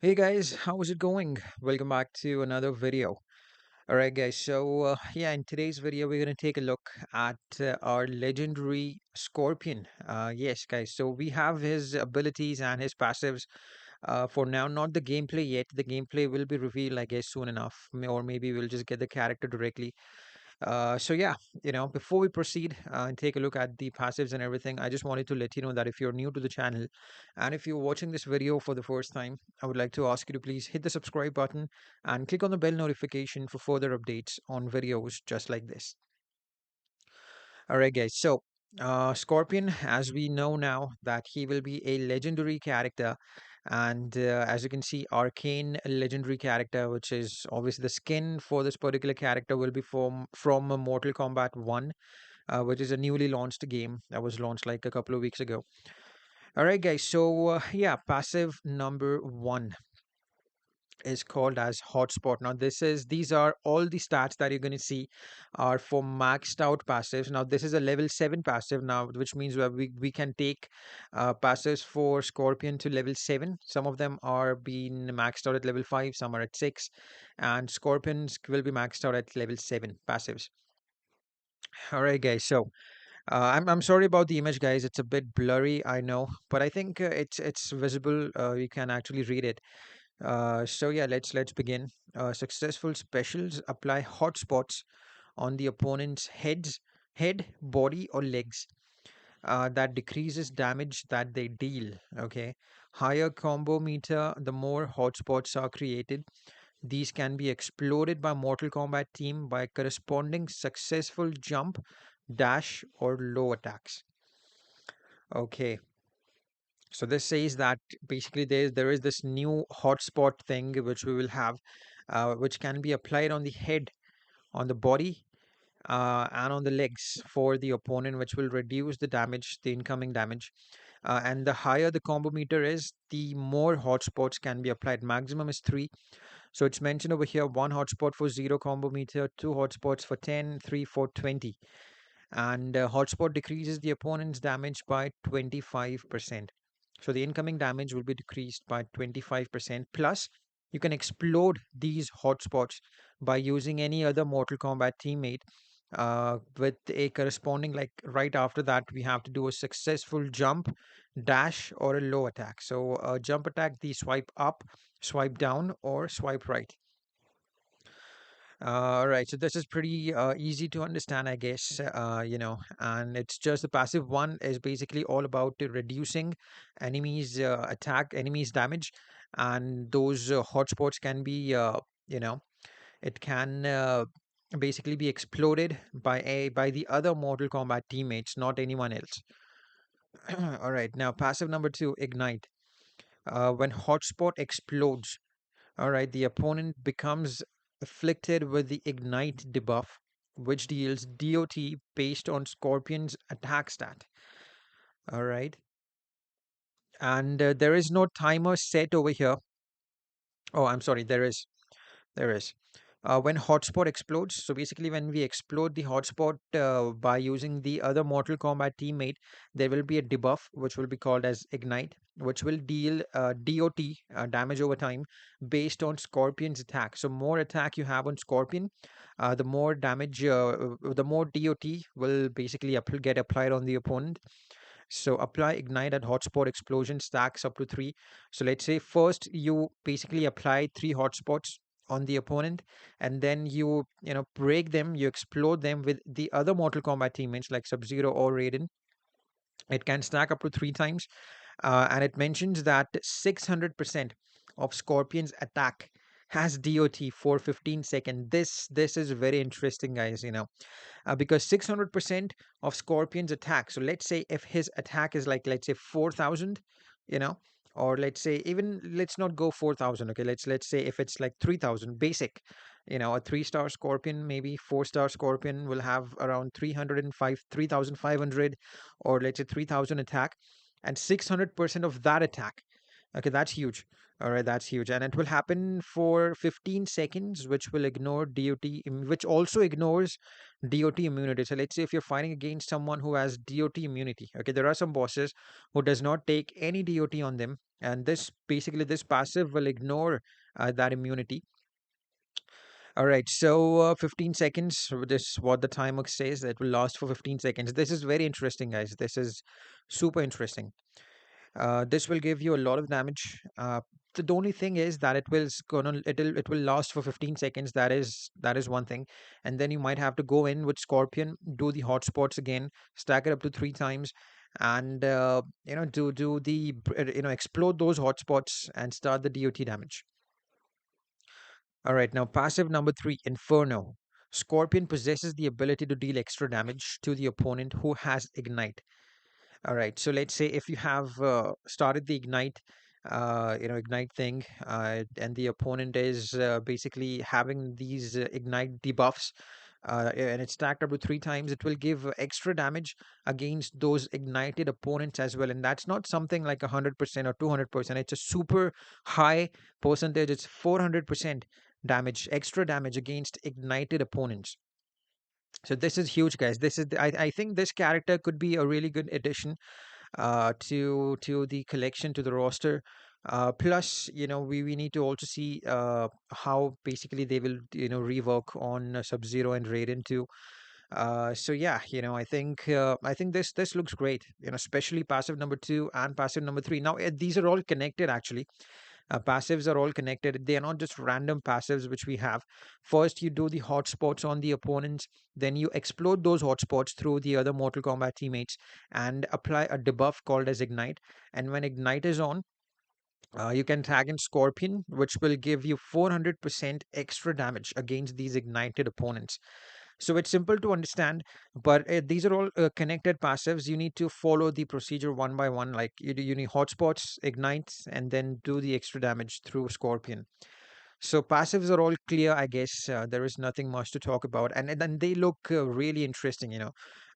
Hey guys, how's it going? Welcome back to another video. All right, guys. So in today's video, we're gonna take a look at our legendary Scorpion. Yes, guys. So we have his abilities and his passives. For now, not the gameplay yet. The gameplay will be revealed, I guess, soon enough, or maybe we'll just get the character directly. Before we proceed and take a look at the passives and everything, I just wanted to let you know that if you're new to the channel and if you're watching this video for the first time, I would like to ask you to please hit the subscribe button and click on the bell notification for further updates on videos just like this. All right, guys. Scorpion, as we know now, that he will be a legendary character, and as you can see, Arcane legendary character, which is obviously the skin for this particular character, will be from Mortal Kombat 1, which is a newly launched game that was launched like a couple of weeks ago. All right, guys. Passive number one is called as hotspot. Now these are all the stats that you're going to see are for maxed out passives. Now this is a level 7 passive now, which means that we can take passives for Scorpion to level 7. Some of them are being maxed out at level 5, some are at 6, and Scorpions will be maxed out at level 7 passives. All right, guys. I'm sorry about the image, guys. It's a bit blurry, I know, but I think it's visible. You can actually read it. Let's begin. Successful specials apply hotspots on the opponent's head, body, or legs. That decreases damage that they deal. Okay, higher combo meter, the more hotspots are created. These can be exploded by Mortal Kombat team by corresponding successful jump, dash, or low attacks. Okay, so this says that basically there is this new hotspot thing which we will have, which can be applied on the head, on the body, and on the legs for the opponent, which will reduce the damage, the incoming damage. And the higher the combo meter is, the more hotspots can be applied. Maximum is 3. So it's mentioned over here: one hotspot for 0 combo meter, two hotspots for 10, 3 for 20. And hotspot decreases the opponent's damage by 25%. So the incoming damage will be decreased by 25%. Plus, you can explode these hotspots by using any other Mortal Kombat teammate with a corresponding, like right after that, we have to do a successful jump, dash, or a low attack. So, a jump attack, the swipe up, swipe down, or swipe right. All right, so this is pretty easy to understand, I guess, and it's just the passive one is basically all about reducing enemies damage, and those hotspots can be, it can basically be exploded by the other Mortal Kombat teammates, not anyone else. All right, now passive number two, ignite. When hotspot explodes, all right, the opponent becomes afflicted with the Ignite debuff, which deals DOT based on Scorpion's attack stat. All right, and there is no timer set over here. Oh, I'm sorry, there is. There is. When hotspot explodes, so basically when we explode the hotspot by using the other Mortal Kombat teammate, there will be a debuff which will be called as Ignite, which will deal DOT, damage over time, based on Scorpion's attack. So more attack you have on Scorpion, the more damage, the more DOT will basically get applied on the opponent. So apply Ignite at hotspot explosion stacks up to 3. So let's say first you basically apply 3 hotspots on the opponent, and then you break them, you explode them with the other Mortal Kombat teammates like Sub-Zero or Raiden. It can stack up to 3 times, and it mentions that 600% of Scorpion's attack has DOT for 15 seconds. This is very interesting, guys, because 600% of Scorpion's attack. So let's say if his attack is like, let's say 4,000, you know, or let's say even let's not go 4,000. Okay, let's say if it's like 3,000 basic, a 3-star Scorpion, maybe 4-star Scorpion will have around 305, 3,500, or let's say 3,000 attack, and 600% of that attack Okay, that's huge. All right, that's huge. And it will happen for 15 seconds, which will ignore DOT, which also ignores DOT immunity. So let's say if you're fighting against someone who has DOT immunity, okay, there are some bosses who does not take any DOT on them. And this basically, this passive will ignore that immunity. All right, so 15 seconds, this is what the timer says. It will last for 15 seconds. This is very interesting, guys. This is super interesting. This will give you a lot of damage. The only thing is that it will last for 15 seconds. That is one thing, and then you might have to go in with Scorpion, do the hotspots again, stack it up to 3 times, and do the explode those hotspots and start the DOT damage. All right, now passive number three, Inferno. Scorpion possesses the ability to deal extra damage to the opponent who has Ignite. All right. So let's say if you have started the ignite thing, and the opponent is basically having these ignite debuffs, and it's stacked up to 3 times, it will give extra damage against those ignited opponents as well. And that's not something like 100% or 200%. It's a super high percentage. It's 400% damage, extra damage against ignited opponents. So this is huge, guys. I think this character could be a really good addition to the collection, to the roster. Plus, we need to also see how basically they will rework on Sub-Zero and Raiden too. So yeah, I think this looks great. Especially passive number two and passive number three. Now these are all connected actually. Passives are all connected. They are not just random passives which we have. First, you do the hotspots on the opponents, then you explode those hotspots through the other Mortal Kombat teammates and apply a debuff called as Ignite. And when Ignite is on, you can tag in Scorpion, which will give you 400% extra damage against these ignited opponents. So it's simple to understand, but these are all connected passives. You need to follow the procedure one by one. Like you need hotspots, ignites, and then do the extra damage through Scorpion. So passives are all clear, I guess. There is nothing much to talk about, and then they look really interesting.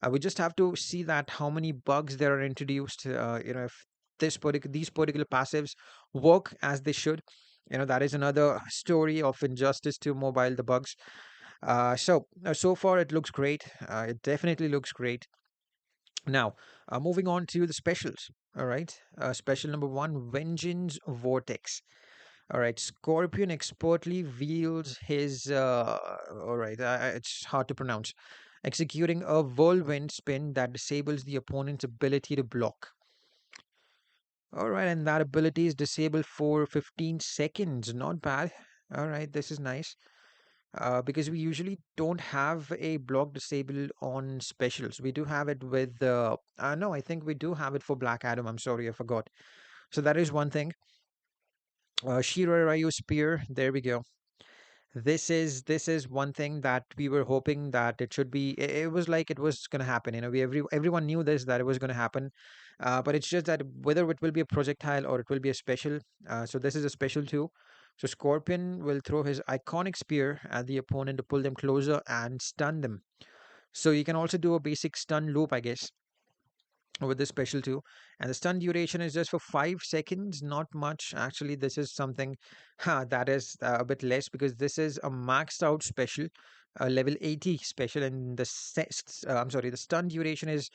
We just have to see that how many bugs there are introduced. If these particular passives work as they should. That is another story of Injustice 2 Mobile, the bugs. So far it looks great. It definitely looks great. Now, moving on to the specials. All right. Special number one, Vengeance Vortex. All right. Scorpion expertly wields his. All right. It's hard to pronounce. Executing a whirlwind spin that disables the opponent's ability to block. All right. And that ability is disabled for 15 seconds. Not bad. All right. This is nice. Because we usually don't have a block disable on specials. We do have it with no, I think we do have it for Black Adam. I'm sorry, I forgot. So that is one thing. Shira Ryu Spear, there we go. This is one thing that we were hoping that it should be. It was like it was gonna happen. Everyone knew this, that it was gonna happen, but it's just that whether it will be a projectile or it will be a special. So this is a special too. So Scorpion will throw his iconic spear at the opponent to pull them closer and stun them. So you can also do a basic stun loop, I guess, with this special too. And the stun duration is just for 5 seconds, not much. Actually, this is something that is a bit less because this is a maxed out special, level 80 special, and I'm sorry, the stun duration is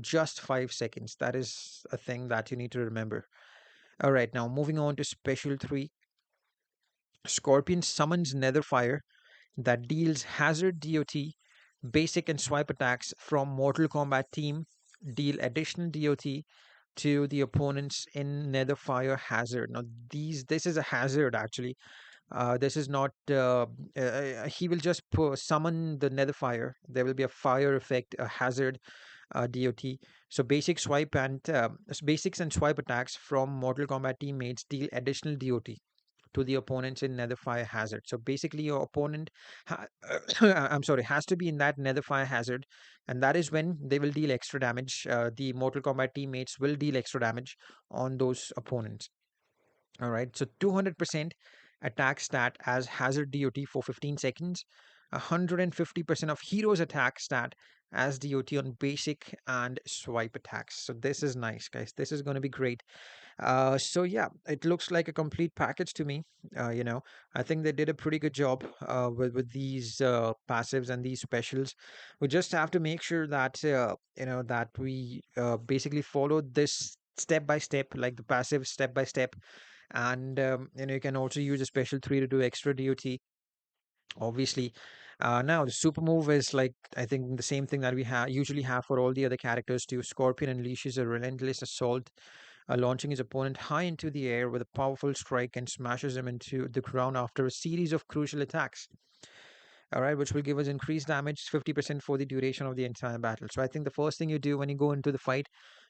just 5 seconds. That is a thing that you need to remember. All right, now moving on to special three. Scorpion summons Netherfire that deals hazard DOT, basic and swipe attacks from Mortal Kombat team, deal additional DOT to the opponents in Netherfire hazard. Now this is a hazard actually. This is not. He will just summon the Netherfire. There will be a fire effect, a hazard, DOT. So basics and swipe attacks from Mortal Kombat teammates deal additional DOT to the opponents in Netherfire Hazard. So basically, your opponent, I'm sorry, has to be in that Netherfire Hazard, and that is when they will deal extra damage. The Mortal Kombat teammates will deal extra damage on those opponents. All right, so 200% attack stat as Hazard DOT for 15 seconds, 150% of heroes attack stat as DOT on basic and swipe attacks. So this is nice, guys. This is going to be great. So yeah, it looks like a complete package to me. I think they did a pretty good job with these passives and these specials. We just have to make sure that that we basically follow this step by step, like the passive step by step, and you can also use a special three to do extra DOT. Obviously, now the super move is like I think the same thing that we usually have for all the other characters too. Scorpion unleashes a relentless assault, launching his opponent high into the air with a powerful strike and smashes him into the ground after a series of crucial attacks. All right, which will give us increased damage 50% for the duration of the entire battle. So I think the first thing you do when you go into the fight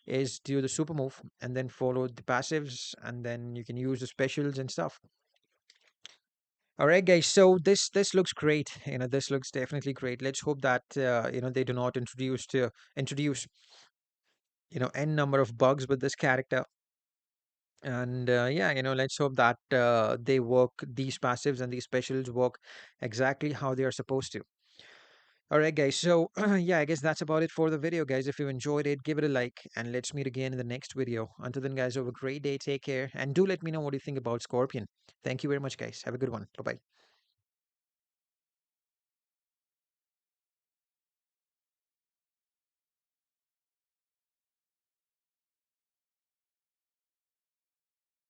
is do the super move and then follow the passives, and then you can use the specials and stuff. All right, guys. So this looks great. This looks definitely great. Let's hope that they do not introduce n number of bugs with this character. And yeah, let's hope that they work. These passives and these specials work exactly how they are supposed to. All right, guys. So yeah, I guess that's about it for the video, guys. If you enjoyed it, give it a like, and let's meet again in the next video. Until then, guys, have a great day. Take care, and do let me know what you think about Scorpion. Thank you very much, guys. Have a good one. Bye bye.